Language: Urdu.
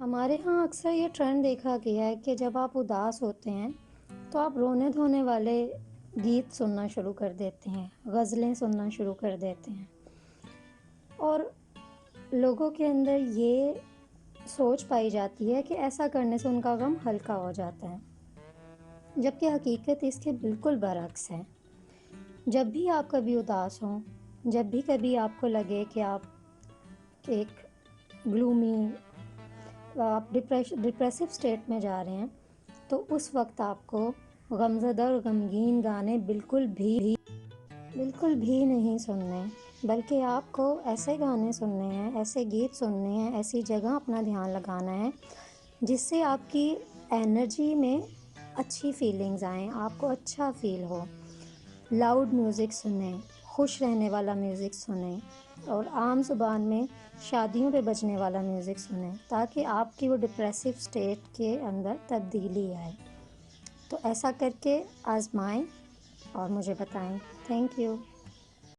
ہمارے ہاں اکثر یہ ٹرینڈ دیکھا گیا ہے کہ جب آپ اداس ہوتے ہیں تو آپ رونے دھونے والے گیت سننا شروع کر دیتے ہیں، غزلیں سننا شروع کر دیتے ہیں، اور لوگوں کے اندر یہ سوچ پائی جاتی ہے کہ ایسا کرنے سے ان کا غم ہلکا ہو جاتا ہے، جبکہ حقیقت اس کے بالکل برعکس ہے۔ جب بھی آپ کبھی اداس ہوں، جب بھی کبھی آپ کو لگے کہ آپ ایک گلومی، آپ ڈپریسو اسٹیٹ میں جا رہے ہیں، تو اس وقت آپ کو غمزدہ اور غمگین گانے بالکل بھی نہیں سننے، بلکہ آپ کو ایسے گانے سننے ہیں، ایسے گیت سننے ہیں، ایسی جگہ اپنا دھیان لگانا ہے جس سے آپ کی انرجی میں اچھی فیلنگز آئیں، آپ کو اچھا فیل ہو۔ لاؤڈ میوزک سنیں، خوش رہنے والا میوزک سنیں، اور عام زبان میں شادیوں پہ بجنے والا میوزک سنیں، تاکہ آپ کی وہ ڈپریسو اسٹیٹ کے اندر تبدیلی آئے۔ تو ایسا کر کے آزمائیں اور مجھے بتائیں۔ Thank you.